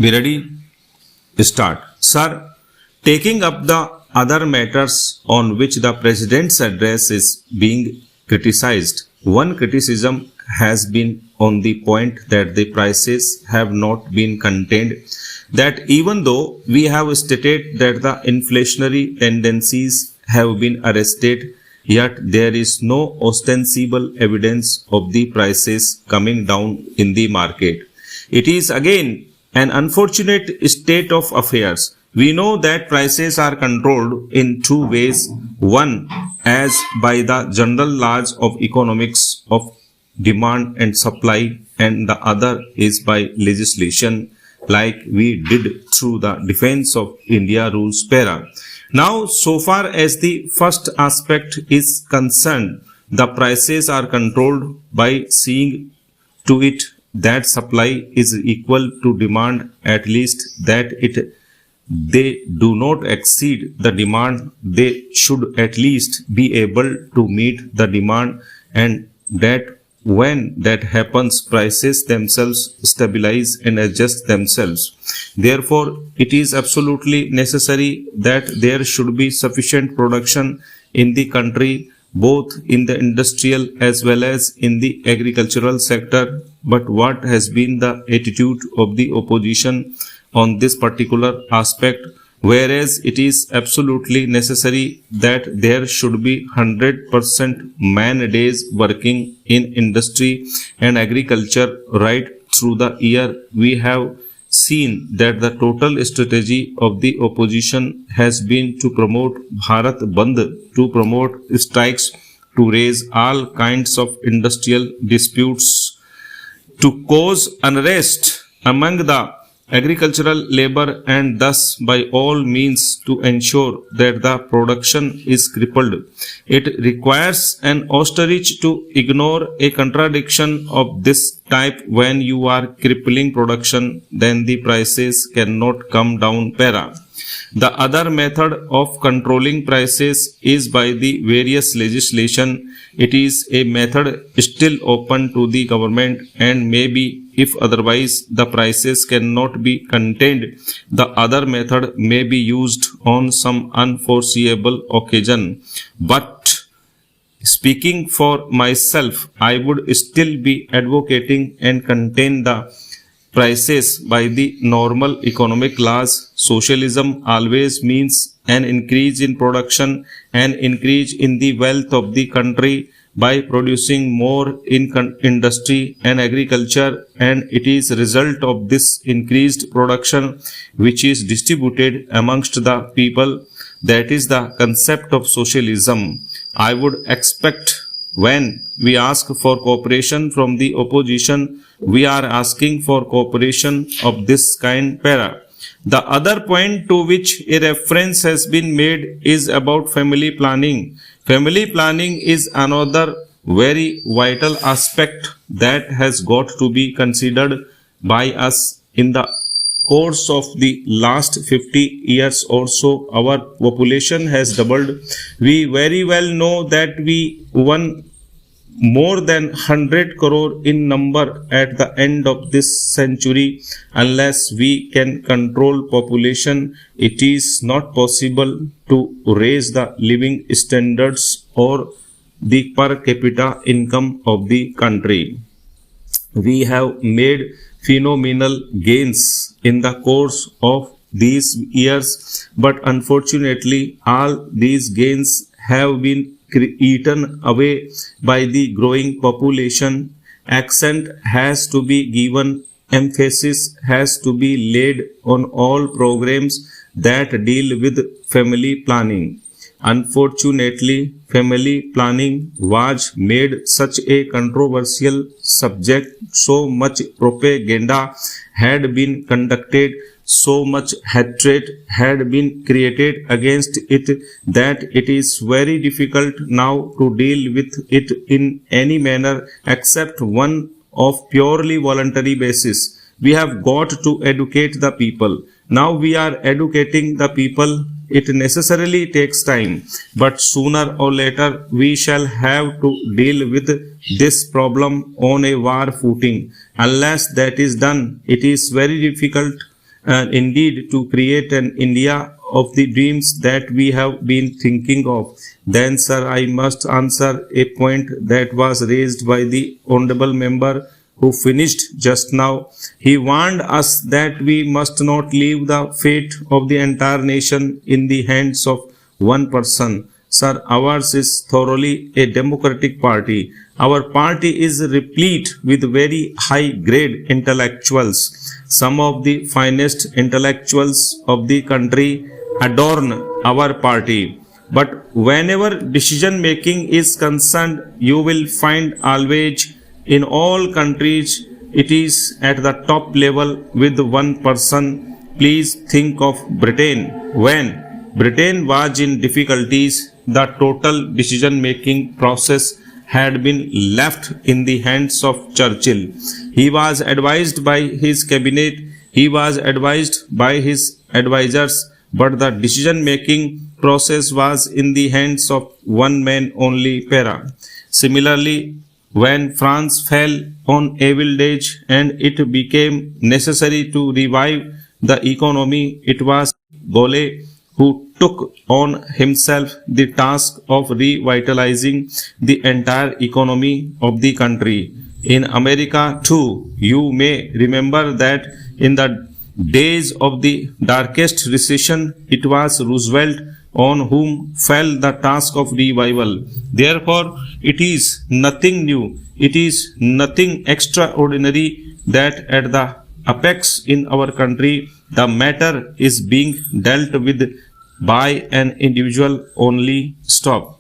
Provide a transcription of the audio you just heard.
Be ready? Start. Sir, taking up the other matters on which the President's address is being criticized, one criticism has been on the point that the prices have not been contained, that even though we have stated that the inflationary tendencies have been arrested, yet there is no ostensible evidence of the prices coming down in the market. It is again an unfortunate state of affairs. We know that prices are controlled in two ways. One, as by the general laws of economics of demand and supply, and the other is by legislation, like we did through the Defense of India Rules para. Now, so far as the first aspect is concerned, the prices are controlled by seeing to it that supply is equal to demand, at least that they do not exceed the demand. They should at least be able to meet the demand, and that when that happens, prices themselves stabilize and adjust themselves. Therefore, it is absolutely necessary that there should be sufficient production in the country, both in the industrial as well as in the agricultural sector. But what has been the attitude of the opposition on this particular aspect? Whereas it is absolutely necessary that there should be 100% man days working in industry and agriculture right through the year, we have seen that the total strategy of the opposition has been to promote Bharat Bandh, to promote strikes, to raise all kinds of industrial disputes, to cause unrest among the agricultural labor, and thus by all means to ensure that the production is crippled. It requires an ostrich to ignore a contradiction of this type. When you are crippling production, then the prices cannot come down para. The other method of controlling prices is by the various legislation. It is a method still open to the government, and maybe if otherwise the prices cannot be contained, the other method may be used on some unforeseeable occasion. But speaking for myself, I would still be advocating and contain the prices by the normal economic laws. Socialism always means an increase in production, an increase in the wealth of the country by producing more in industry and agriculture, and it is a result of this increased production which is distributed amongst the people. That is the concept of socialism. I would expect when we ask for cooperation from the opposition, we are asking for cooperation of this kind para. The other point to which a reference has been made is about family planning. Family planning is another very vital aspect that has got to be considered by us. In the course of the last 50 years or so, our population has doubled. We very well know that we won more than 100 crore in number at the end of this century. Unless we can control population, it is not possible to raise the living standards or the per capita income of the country. We have made phenomenal gains in the course of these years, but unfortunately all these gains have been eaten away by the growing population. Accent has to be given, emphasis has to be laid on all programs that deal with family planning. Unfortunately, family planning was made such a controversial subject. So much propaganda had been conducted, so much hatred had been created against it, that it is very difficult now to deal with it in any manner except one of purely voluntary basis. We have got to educate the people. Now we are educating the people. It necessarily takes time, but sooner or later we shall have to deal with this problem on a war footing. Unless that is done, it is very difficult and indeed to create an India of the dreams that we have been thinking of. Then, sir, I must answer a point that was raised by the honorable member who finished just now. He warned us that we must not leave the fate of the entire nation in the hands of one person. Sir, ours is thoroughly a democratic party. Our party is replete with very high grade intellectuals. Some of the finest intellectuals of the country adorn our party. But whenever decision making is concerned, you will find always in all countries it is at the top level with one person. Please think of Britain. When Britain was in difficulties, the total decision making process had been left in the hands of Churchill. He was advised by his cabinet, he was advised by his advisors, but the decision making process was in the hands of one man only, Pera. Similarly, when France fell on evil days and it became necessary to revive the economy, it was Gaulle who took on himself the task of revitalizing the entire economy of the country. In America too, you may remember that in the days of the darkest recession, it was Roosevelt on whom fell the task of revival. Therefore, it is nothing new, it is nothing extraordinary that at the apex in our country, the matter is being dealt with by an individual only. Stop.